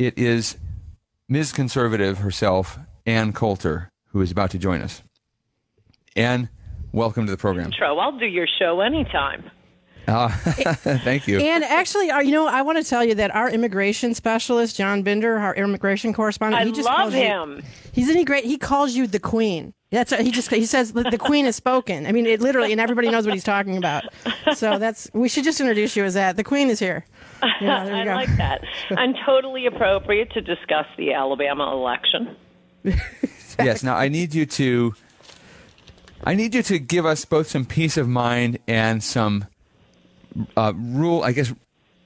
it is Ms. Conservative herself, Ann Coulter, who is about to join us. Ann, welcome to the program. Intro. I'll do your show anytime. Thank you. And actually, I want to tell you that our immigration specialist, John Binder, our immigration correspondent, I love him. Isn't he great? He calls you the Queen. He says the Queen has spoken. I mean, it literally, and everybody knows what he's talking about. So we should just introduce you as that. The Queen is here. Yeah, there you go. Like that. And totally appropriate to discuss the Alabama election. Exactly. Yes. Now I need you to give us both some peace of mind and some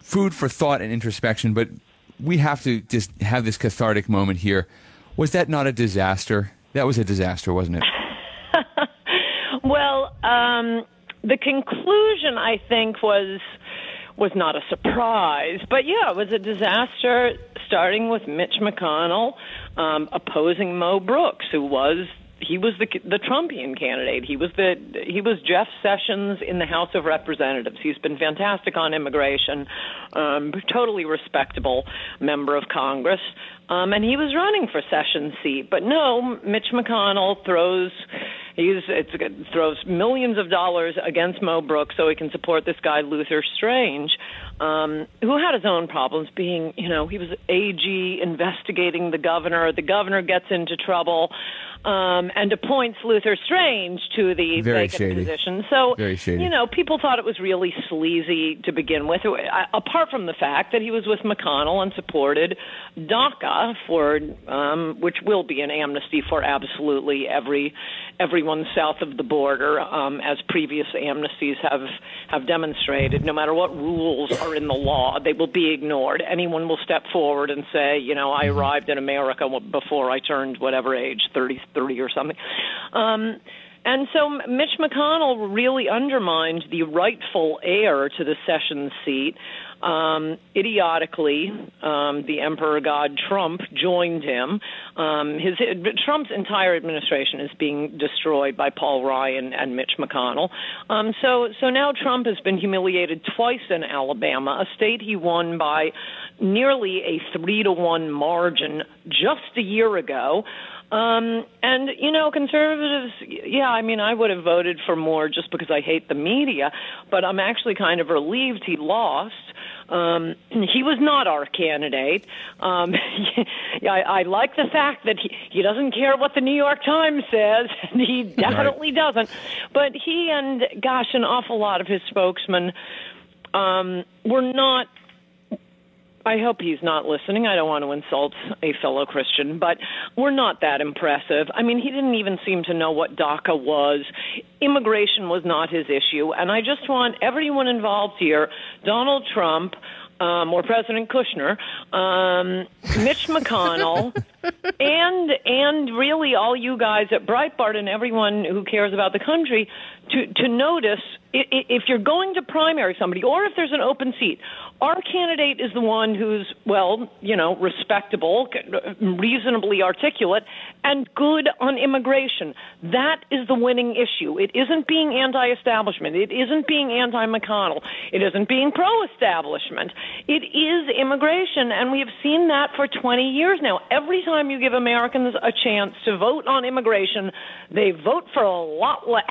food for thought and introspection. But we have to just have this cathartic moment here. Was that not a disaster? That was a disaster, wasn't it? Well, the conclusion, I think, was not a surprise. But, yeah, it was a disaster, starting with Mitch McConnell opposing Mo Brooks, who was the Trumpian candidate. He was Jeff Sessions in the House of Representatives. He's been fantastic on immigration, totally respectable member of Congress, and he was running for Sessions' seat. But no, Mitch McConnell throws millions of dollars against Mo Brooks so he can support this guy Luther Strange, who had his own problems. Being, he was AG investigating the governor. The governor gets into trouble. And appoints Luther Strange to the vacant position. So, people thought it was really sleazy to begin with, apart from the fact that he was with McConnell and supported DACA, which will be an amnesty for absolutely everyone south of the border, as previous amnesties have demonstrated. No matter what rules are in the law, they will be ignored. Anyone will step forward and say, I arrived in America before I turned whatever age, 30 or something. And so Mitch McConnell really undermined the rightful heir to the Sessions seat. Idiotically, the Emperor God Trump joined him. Trump's entire administration is being destroyed by Paul Ryan and Mitch McConnell. So now Trump has been humiliated twice in Alabama, a state he won by nearly a 3-1 margin just a year ago. Conservatives, I would have voted for more just because I hate the media, but I'm actually kind of relieved he lost. He was not our candidate. I like the fact that he doesn't care what the New York Times says, and he definitely doesn't. But he and, an awful lot of his spokesmen were not. I hope he's not listening. I don't want to insult a fellow Christian, but we're not that impressive. I mean, he didn't even seem to know what DACA was. Immigration was not his issue. And I just want everyone involved here, Donald Trump, or President Kushner, Mitch McConnell, and really all you guys at Breitbart and everyone who cares about the country to notice if you're going to primary somebody or if there's an open seat, our candidate is the one who's, respectable, reasonably articulate, and good on immigration. That is the winning issue. It isn't being anti-establishment. It isn't being anti-McConnell. It isn't being pro-establishment. It is immigration, and we have seen that for 20 years now. Every time you give Americans a chance to vote on immigration, they vote for a lot less.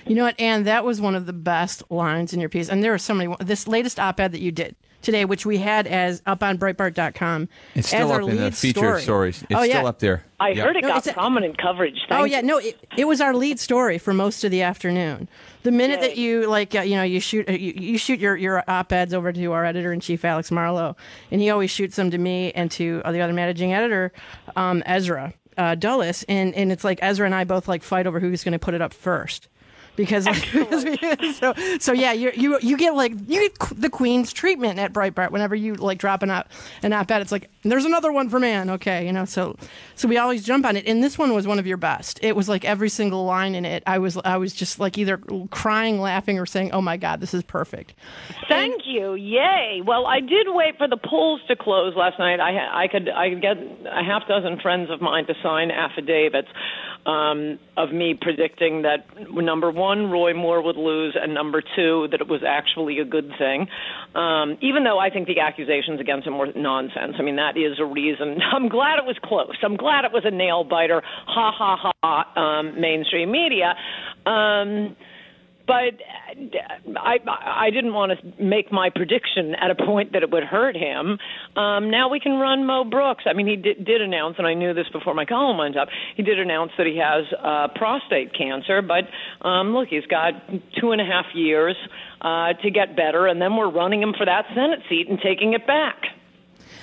You know what, Ann, that was one of the best lines in your piece. And there are so many. This latest op-ed that you did today, which we had as up on Breitbart.com. It's still up in the featured stories. It's still up there. I heard it got prominent coverage. It was our lead story for most of the afternoon. The minute that you you shoot your op-eds over to our editor-in-chief, Alex Marlowe, and he always shoots them to me and to the other managing editor, Ezra Dulles, and it's like Ezra and I both fight over who's going to put it up first. Because you get the Queen's treatment at Breitbart whenever you drop an op-ed. It's like, there's another one for man, okay, so we always jump on it. And this one was one of your best. It was every single line in it. I was just either crying, laughing, or saying, "Oh my God, this is perfect." Thank you, yay! Well, I did wait for the polls to close last night. I could get a half dozen friends of mine to sign affidavits of me predicting that number one, one, Roy Moore would lose, and number two, that it was actually a good thing. Even though I think the accusations against him were nonsense. I mean, that is a reason. I'm glad it was close. I'm glad it was a nail biter. Ha ha ha. Mainstream media. But I didn't want to make my prediction at a point that it would hurt him. Now we can run Mo Brooks. I mean, he did announce, and I knew this before my column went up, he did announce that he has prostate cancer. But look, he's got 2.5 years to get better, and then we're running him for that Senate seat and taking it back.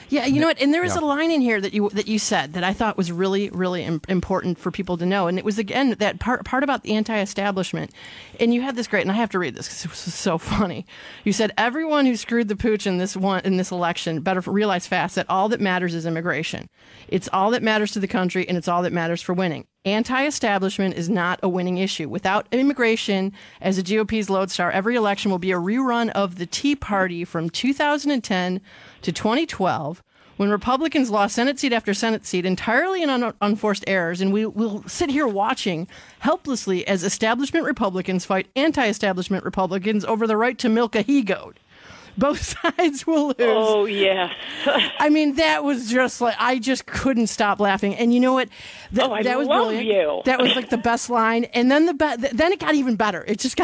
Yeah, you know what? And there was a line in here that you said that I thought was really, really important for people to know. And it was, again, that part about the anti-establishment. And you had this great, and I have to read this because it was so funny. You said, everyone who screwed the pooch in this election better realize fast that all that matters is immigration. It's all that matters to the country, and it's all that matters for winning. Anti-establishment is not a winning issue. Without immigration as the GOP's lodestar, every election will be a rerun of the Tea Party from 2010 to 2012, when Republicans lost Senate seat after Senate seat entirely in unforced errors, and we'll sit here watching helplessly as establishment Republicans fight anti-establishment Republicans over the right to milk a he-goat. Both sides will lose. Oh, yes. I mean, that was just like, I just couldn't stop laughing. And you know what? That was love brilliant. You. That was like the best line. And then then it got even better. It's just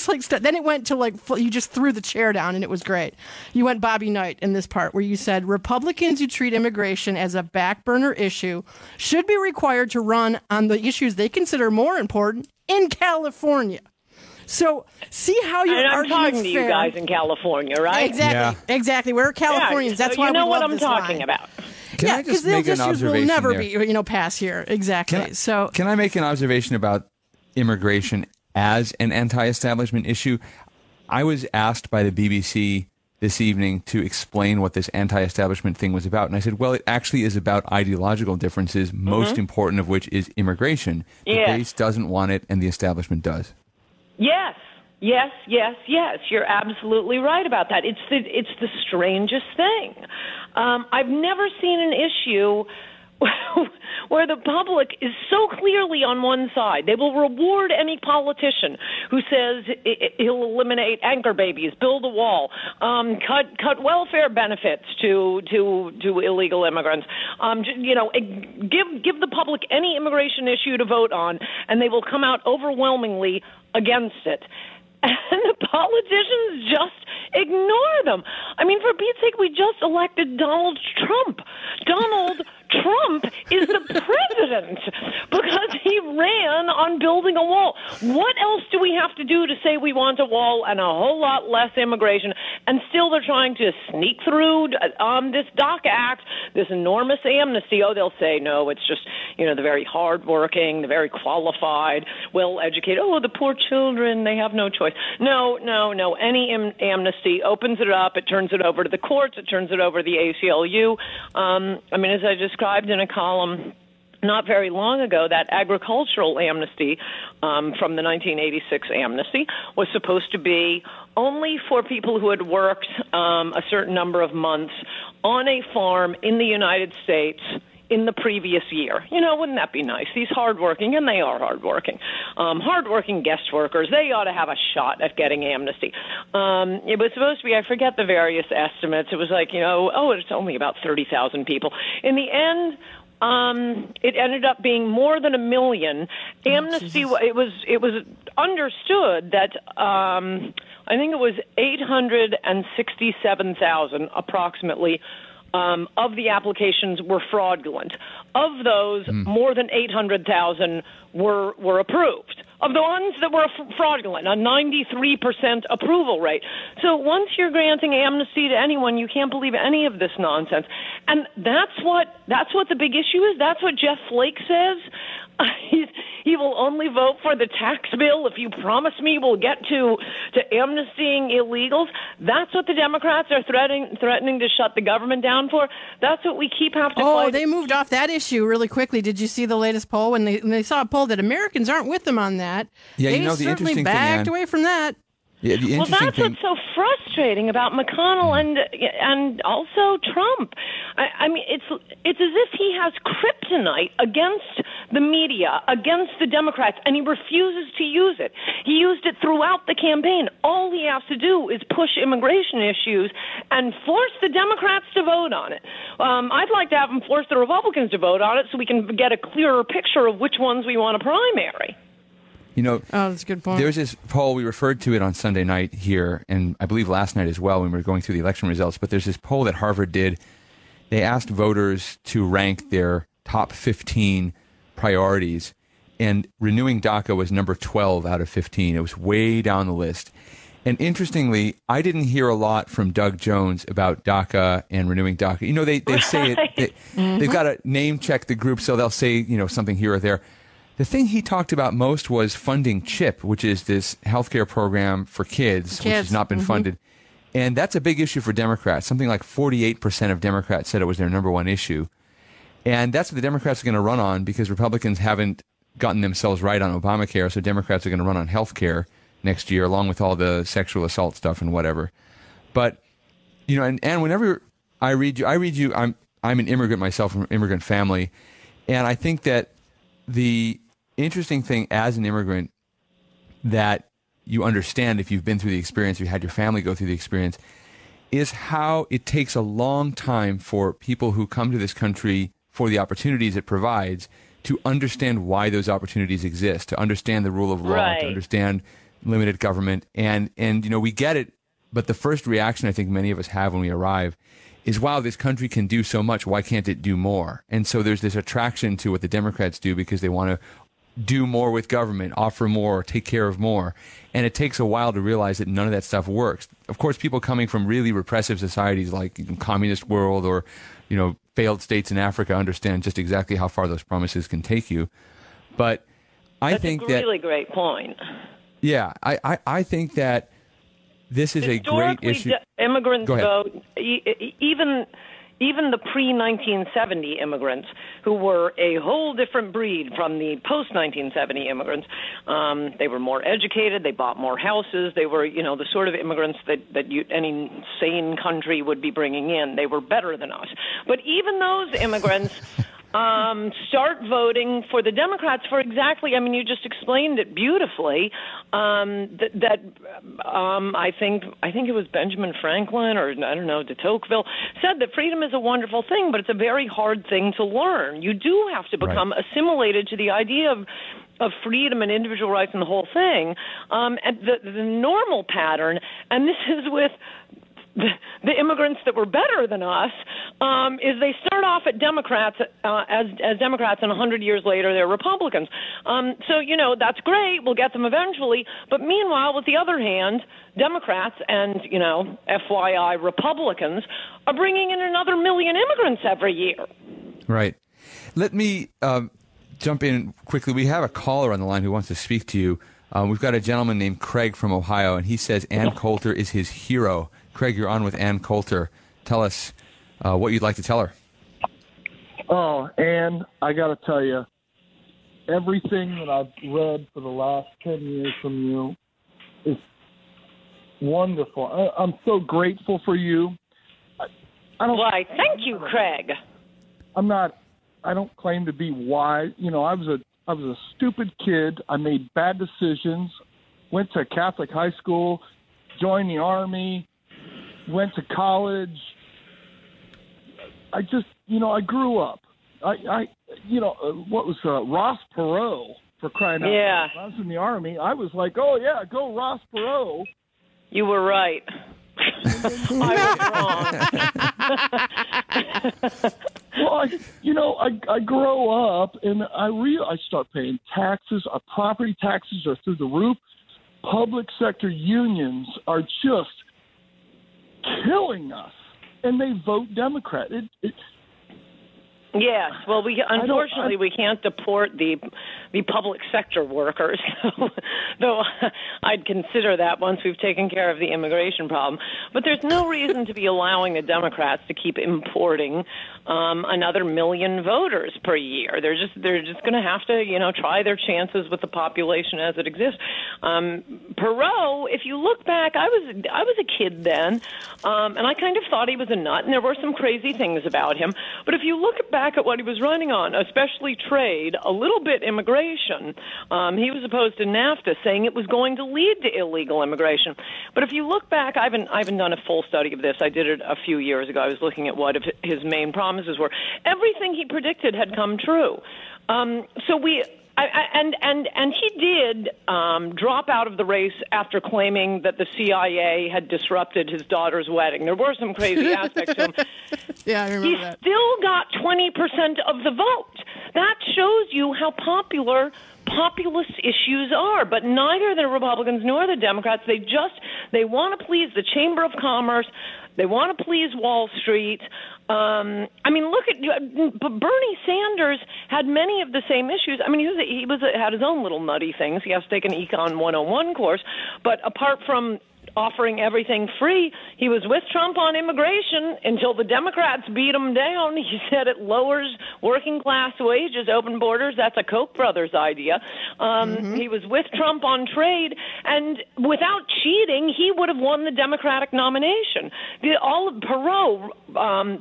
like, then it went to like, you just threw the chair down and it was great. You went Bobby Knight in this part where you said, Republicans who treat immigration as a back burner issue should be required to run on the issues they consider more important in California. So see how your argument's fair. And I'm talking to you guys in California, right? Exactly. Yeah. Exactly. We're Californians. That's why you know we what love I'm this talking line. about. Can I just make an observation will never there? be, pass here. Exactly. Can I make an observation about immigration as an anti-establishment issue? I was asked by the BBC this evening to explain what this anti-establishment thing was about. And I said, well, it actually is about ideological differences, most important of which is immigration. The base doesn't want it, and the establishment does. Yes. Yes, yes, yes. You're absolutely right about that. It's the strangest thing. I've never seen an issue where the public is so clearly on one side. They will reward any politician who says he'll eliminate anchor babies, build a wall, cut welfare benefits to illegal immigrants. Give the public any immigration issue to vote on, and they will come out overwhelmingly against it. And the politicians just ignore them. I mean, for Pete's sake, we just elected Donald Trump. Donald Trump is the president because he ran on building a wall. What else do we have to do to say we want a wall and a whole lot less immigration? And still they're trying to sneak through this DACA Act, this enormous amnesty. Oh, they'll say, no, it's just, the very hardworking, the very qualified, well-educated. Oh, the poor children, they have no choice. No. Any amnesty opens it up. It turns it over to the courts. It turns it over to the ACLU. As I described in a column not very long ago, that agricultural amnesty from the 1986 amnesty was supposed to be only for people who had worked a certain number of months on a farm in the United States in the previous year. Wouldn't that be nice? These hardworking, and they are hardworking guest workers, they ought to have a shot at getting amnesty. It was supposed to be, I forget the various estimates. It was like, it's only about 30,000 people. In the end, it ended up being more than 1 million. Amnesty, it was understood that I think it was 867,000 approximately of the applications were fraudulent. Of those, more than 800,000 were approved. Of the ones that were fraudulent, a 93% approval rate. So once you're granting amnesty to anyone, you can't believe any of this nonsense. And that's what the big issue is. That's what Jeff Flake says. He will only vote for the tax bill if you promise me we'll get to amnestying illegals. That's what the Democrats are threatening to shut the government down for. That's what we keep having to fight. Oh, they moved off that issue really quickly. Did you see the latest poll? When they saw a poll that Americans aren't with them on that, they the certainly backed away from that. Yeah, that's what's so frustrating about McConnell and also Trump. I mean, it's as if he has kryptonite against the media against the Democrats, and he refuses to use it. He used it throughout the campaign. All he has to do is push immigration issues and force the Democrats to vote on it. I'd like to have him force the Republicans to vote on it so we can get a clearer picture of which ones we want to primary. You know, that's a good point. There's this poll, we referred to it on Sunday night here, and I believe last night as well when we were going through the election results, but there's this poll that Harvard did. They asked voters to rank their top 15 priorities, and renewing DACA was number 12 out of 15. It was way down the list. And interestingly, I didn't hear a lot from Doug Jones about DACA and renewing DACA. You know, they say it, they've got to name check the group, so they'll say, you know, something here or there. The thing he talked about most was funding CHIP, which is this healthcare program for kids. Which has not been funded. And that's a big issue for Democrats. Something like 48% of Democrats said it was their number one issue. And that's what the Democrats are going to run on because Republicans haven't gotten themselves right on Obamacare, so Democrats are going to run on healthcare next year, along with all the sexual assault stuff and whatever. But, you know, and whenever I read you, I'm an immigrant myself, from an immigrant family, and I think that the interesting thing as an immigrant that you understand if you've been through the experience, you had your family go through the experience, is how it takes a long time for people who come to this country for the opportunities it provides to understand why those opportunities exist, to understand the rule of law, to understand limited government. And you know, we get it, but the first reaction I think many of us have when we arrive is, wow, this country can do so much. Why can't it do more? And so there's this attraction to what the Democrats do because they want to do more with government, offer more, take care of more. And it takes a while to realize that none of that stuff works. Of course, people coming from really repressive societies like communist world or, you know, failed states in Africa understand just exactly how far those promises can take you. But I think that's a really great point. Yeah, I think that this is a great issue. Immigrants vote, even the pre-1970 immigrants, who were a whole different breed from the post-1970 immigrants. They were more educated. They bought more houses. They were, you know, the sort of immigrants that any sane country would be bringing in. They were better than us. But even those immigrants start voting for the Democrats for exactly, I mean, you just explained it beautifully, I think it was Benjamin Franklin or, I don't know, de Tocqueville, said that freedom is a wonderful thing, but it's a very hard thing to learn. You do have to become assimilated to the idea of freedom and individual rights and the whole thing. And the normal pattern, and this is with the immigrants that were better than us, is they start off at Democrats as Democrats, and 100 years later they're Republicans. So, you know, that's great. We'll get them eventually. But meanwhile, with the other hand, Democrats and, you know, FYI, Republicans are bringing in another million immigrants every year. Right. Let me jump in quickly. We have a caller on the line who wants to speak to you. We've got a gentleman named Craig from Ohio, and he says Ann Coulter is his hero. Craig, you're on with Ann Coulter. Tell us what you'd like to tell her. Oh, Ann, I got to tell you, everything that I've read for the last 10 years from you is wonderful. I'm so grateful for you. Why, thank you, Craig. I don't claim to be wise. You know, I was a stupid kid. I made bad decisions, went to Catholic high school, joined the Army, went to college. I just, you know, I grew up. What was Ross Perot, for crying out loud? Yeah. When I was in the Army, I was like, oh, yeah, go Ross Perot. You were right. I was wrong. Well, I grow up and I start paying taxes. Our property taxes are through the roof. Public sector unions are just killing us, and they vote Democrat. Yes. Well, unfortunately we can't deport the public sector workers, though I'd consider that once we've taken care of the immigration problem. But there's no reason to be allowing the Democrats to keep importing another million voters per year. They're just going to have to, you know, try their chances with the population as it exists. Perot, if you look back, I was a kid then, and I kind of thought he was a nut, and there were some crazy things about him. But if you look back back at what he was running on, especially trade, a little bit immigration. He was opposed to NAFTA, saying it was going to lead to illegal immigration. But if you look back, I haven't done a full study of this. I did it a few years ago. I was looking at what his main promises were. Everything he predicted had come true. And he did drop out of the race after claiming that the CIA had disrupted his daughter's wedding. There were some crazy aspects to him. Yeah, I remember that. He still got 20% of the vote. That shows you how popular populist issues are. But neither the Republicans nor the Democrats, they want to please the Chamber of Commerce. They want to please Wall Street. Look at Bernie Sanders had many of the same issues. I mean, he had his own little nutty things. He has to take an Econ 101 course. But apart from offering everything free, he was with Trump on immigration until the Democrats beat him down. He said it lowers working class wages, open borders. That's a Koch brothers idea. He was with Trump on trade, and without cheating, he would have won the Democratic nomination. All of Perot,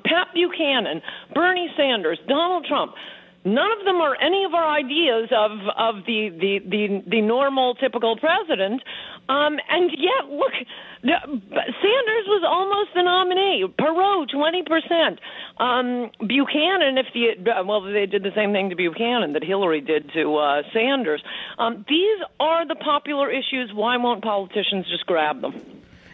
Pat Buchanan, Bernie Sanders, Donald Trump. None of them are any of our ideas of the normal, typical president. And yet, look, Sanders was almost the nominee. Perot, 20%. Buchanan, they did the same thing to Buchanan that Hillary did to Sanders. These are the popular issues. Why won't politicians just grab them?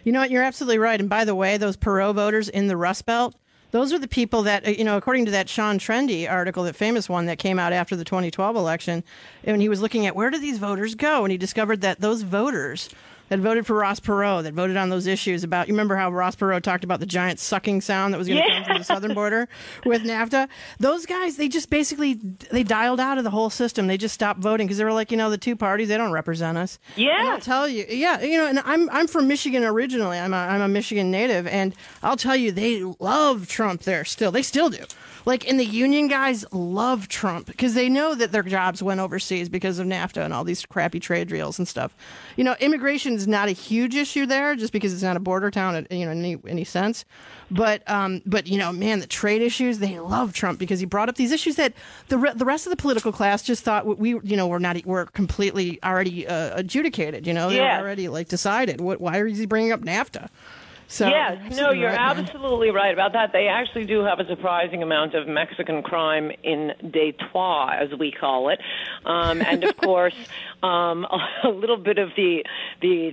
You know what? You're absolutely right. And by the way, those Perot voters in the Rust Belt, those are the people that, according to that Sean Trendy article, that famous one that came out after the 2012 election, and he was looking at where do these voters go, and he discovered that those voters that voted for Ross Perot, that voted on those issues about, you remember how Ross Perot talked about the giant sucking sound that was going to come from the southern border with NAFTA? Those guys, they just basically, they dialed out of the whole system. They just stopped voting because they were like, the two parties, they don't represent us. Yeah. And I'll tell you, and I'm from Michigan originally. I'm a Michigan native, and I'll tell you, they love Trump there still. They still do. And the union guys love Trump because they know that their jobs went overseas because of NAFTA and all these crappy trade deals and stuff. Immigration is not a huge issue there just because it's not a border town in any sense. But the trade issues, they love Trump because he brought up these issues that the rest of the political class just thought we're completely already adjudicated. They were already decided. Why is he bringing up NAFTA? So, yes, no, you're absolutely right about that. They actually do have a surprising amount of Mexican crime in Detroit, as we call it, and of course, a little bit of the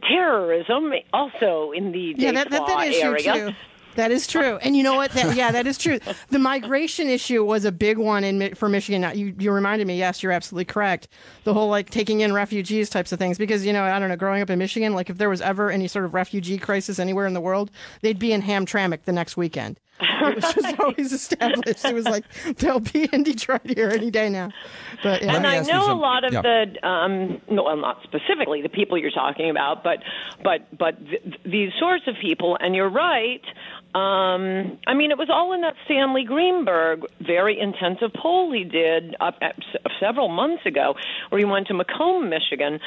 terrorism also in the Detroit area. Too. That is true. And you know what? That is true. The migration issue was a big one for Michigan. Now, you reminded me, yes, you're absolutely correct. The whole taking in refugees types of things. Because, I don't know, growing up in Michigan, if there was ever any sort of refugee crisis anywhere in the world, they'd be in Hamtramck the next weekend. It was just always established. It was they'll be in Detroit here any day now. But, yeah. And I know a lot of not specifically the people you're talking about, but these sorts of people, and you're right. It was all in that Stanley Greenberg very intensive poll he did several months ago, where he went to Macomb, Michigan,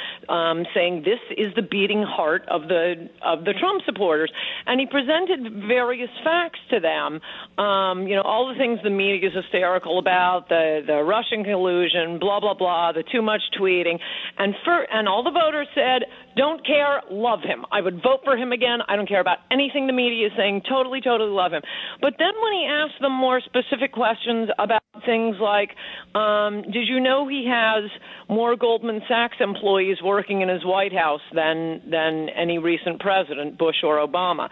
saying this is the beating heart of the Trump supporters, and he presented various facts to them. All the things the media is hysterical about, the Russian collusion, blah blah blah, the too much tweeting, and all the voters said, don't care, love him. I would vote for him again. I don't care about anything the media is saying. Totally love him. But then when he asked them more specific questions about things like, did you know he has more Goldman Sachs employees working in his White House than any recent president, Bush or Obama?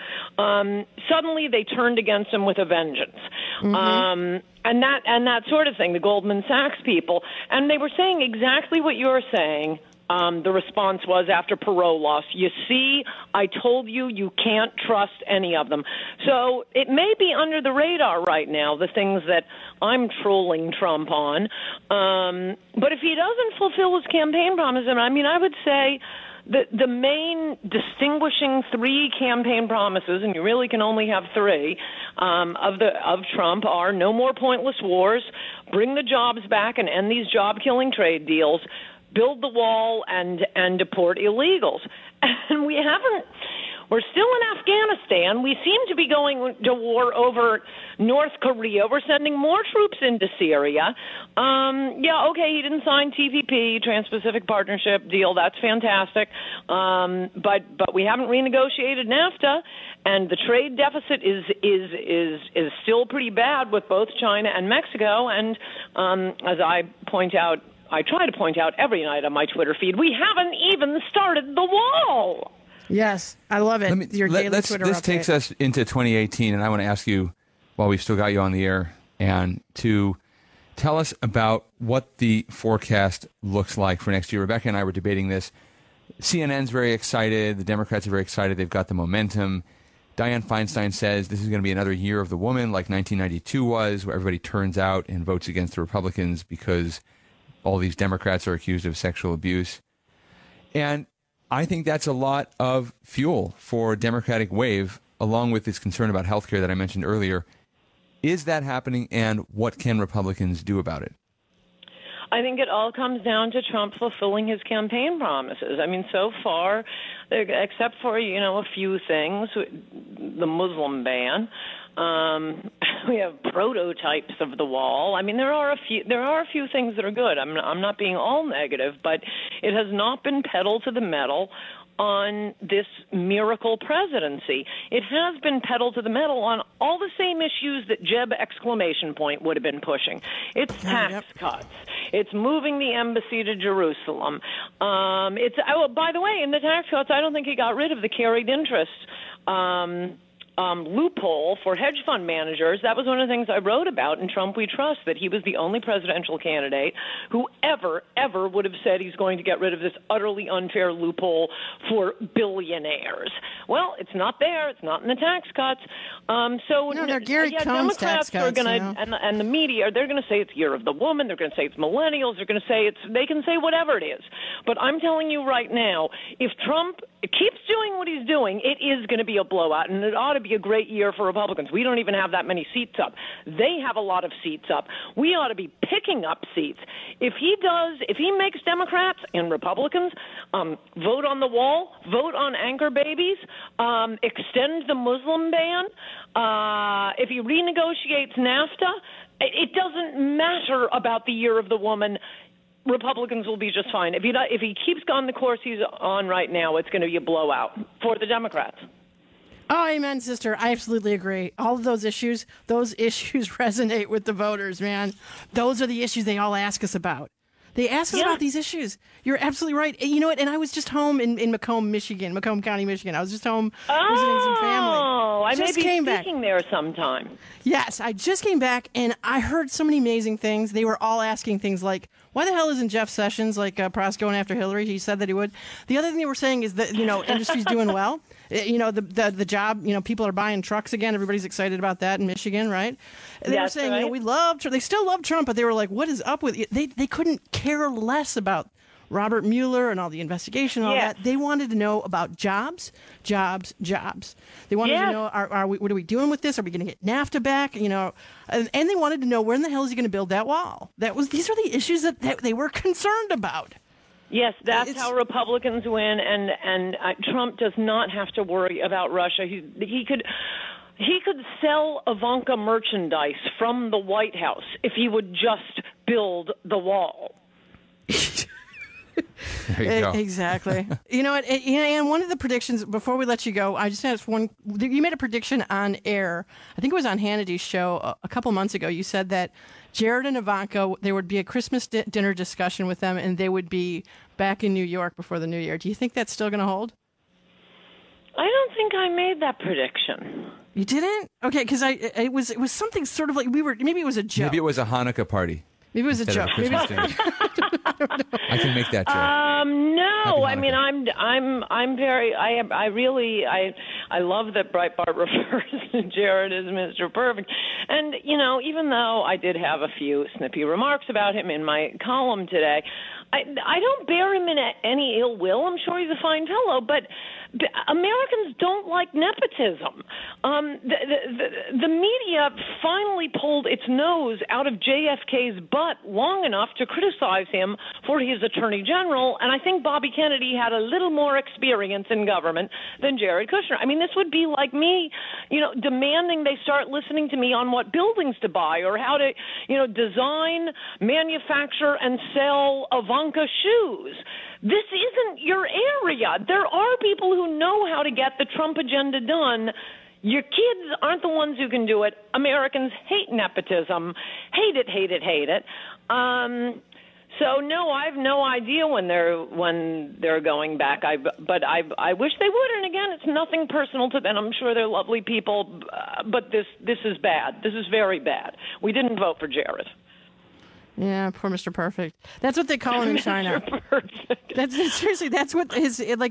Suddenly they turned against him with a vengeance. Mm-hmm. And that sort of thing, the Goldman Sachs people. And they were saying exactly what you're saying. The response was after Perot lost, you see, I told you, you can't trust any of them. So it may be under the radar right now, the things that I'm trolling Trump on. But if he doesn't fulfill his campaign promise, I would say the main distinguishing three campaign promises, and you really can only have three, of Trump are no more pointless wars, bring the jobs back and end these job-killing trade deals, build the wall and deport illegals. And we We're still in Afghanistan. We seem to be going to war over North Korea. We're sending more troops into Syria. He didn't sign TPP, Trans-Pacific Partnership deal. That's fantastic. But we haven't renegotiated NAFTA, and the trade deficit is still pretty bad with both China and Mexico. And as I try to point out every night on my Twitter feed, we haven't even started the wall. Yes, I love it. This takes us into 2018, and I want to ask you, while we've still got you on the air, and to tell us about what the forecast looks like for next year. Rebecca and I were debating this. CNN's very excited. The Democrats are very excited. They've got the momentum. Dianne Feinstein says this is going to be another year of the woman, like 1992 was, where everybody turns out and votes against the Republicans because all these Democrats are accused of sexual abuse. And I think that's a lot of fuel for a Democratic wave, along with this concern about health care that I mentioned earlier. Is that happening, and what can Republicans do about it? I think it all comes down to Trump fulfilling his campaign promises. I mean, so far, except for, a few things, the Muslim ban, we have prototypes of the wall. I mean, there are a few things that are good. I'm not being all negative, but it has not been pedal to the metal on this miracle presidency. It has been pedal to the metal on all the same issues that Jeb ! Would have been pushing. It's tax cuts. It's moving the embassy to Jerusalem. By the way, in the tax cuts, I don't think he got rid of the carried interest loophole for hedge fund managers. That was one of the things I wrote about in Trump We Trust, that he was the only presidential candidate who ever would have said he's going to get rid of this utterly unfair loophole for billionaires. Well, it's not there. It's not in the tax cuts. They're Gary Cohn's tax cuts. And the media, they're going to say it's Year of the Woman. They're going to say it's millennials. They're going to say they can say whatever it is. But I'm telling you right now, if Trump keeps doing what he's doing, it is going to be a blowout, and it ought to be a great year for Republicans. We don't even have that many seats up. They have a lot of seats up. We ought to be picking up seats. If he makes Democrats and Republicans vote on the wall, vote on anchor babies, extend the Muslim ban, if he renegotiates NAFTA, it doesn't matter about the Year of the Woman. Republicans will be just fine. If he keeps on the course he's on right now, it's going to be a blowout for the Democrats. Oh, amen, sister. I absolutely agree. All of those issues resonate with the voters, man. Those are the issues they all ask us about. They ask us about these issues. You're absolutely right. You know what? And I was just home in Macomb County, Michigan. I was just home visiting some family. Oh, I may be speaking there sometime. Yes, I just came back, and I heard so many amazing things. They were all asking things like, why the hell isn't Jeff Sessions going after Hillary? He said that he would. The other thing they were saying is that, industry's doing well. The job, people are buying trucks again. Everybody's excited about that in Michigan, right? They were saying, right. We love Trump. They still love Trump, but they were like, what is up with it? They couldn't care less about Robert Mueller and all the investigation and all that. They wanted to know about jobs. They wanted to know, what are we doing with this? Are we going to get NAFTA back? And they wanted to know, where in the hell is he going to build that wall? These are the issues that they were concerned about. Yes, that's how Republicans win, and Trump does not have to worry about Russia. He could sell Ivanka merchandise from the White House if he would just build the wall. There you go. Exactly. And one of the predictions, before we let you go, I just had one. You made a prediction on air. I think it was on Hannity's show a couple months ago. You said that Jared and Ivanka, there would be a Christmas dinner discussion with them, and they would be back in New York before the New Year. Do you think that's still going to hold? I don't think I made that prediction. You didn't? Okay, because it was something sort of like maybe it was a joke. Maybe it was a Hanukkah party. Maybe it was a joke. I can make that joke. No, I mean I'm very I love that Breitbart refers to Jared as Mr. Perfect, and even though I did have a few snippy remarks about him in my column today, I don't bear him in any ill will. I'm sure he's a fine fellow, but Americans don't like nepotism. The media finally pulled its nose out of JFK's butt gut long enough to criticize him for his attorney general. And I think Bobby Kennedy had a little more experience in government than Jared Kushner. I mean, this would be like me, demanding they start listening to me on what buildings to buy or how to, design, manufacture, and sell Ivanka shoes. This isn't your area. There are people who know how to get the Trump agenda done. Your kids aren't the ones who can do it. Americans hate nepotism, hate it. So no, I have no idea when they're going back. But I wish they would. And again, it's nothing personal to them. I'm sure they're lovely people, but this is bad. This is very bad. We didn't vote for Jared. Yeah, poor Mr. Perfect. That's what they call him in China. Mr. Perfect. Seriously, that's what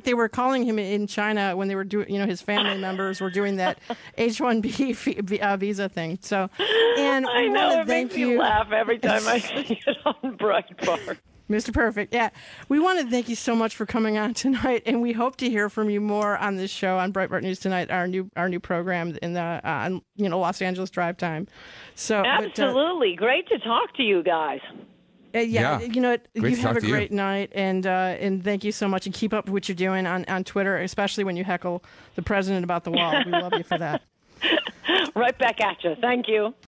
they were calling him in China when they were doing, his family members were doing that H-1B visa thing. So, and I know it makes me laugh every time I see it on Breitbart. Mr. Perfect. Yeah. We want to thank you so much for coming on tonight, and we hope to hear from you more on this show on Breitbart News Tonight, our new program in the on Los Angeles Drive Time. So absolutely great to talk to you guys. Yeah, you have a great you. night, and thank you so much, and keep up what you're doing on Twitter, especially when you heckle the president about the wall. We love you for that. Right back at you. Thank you.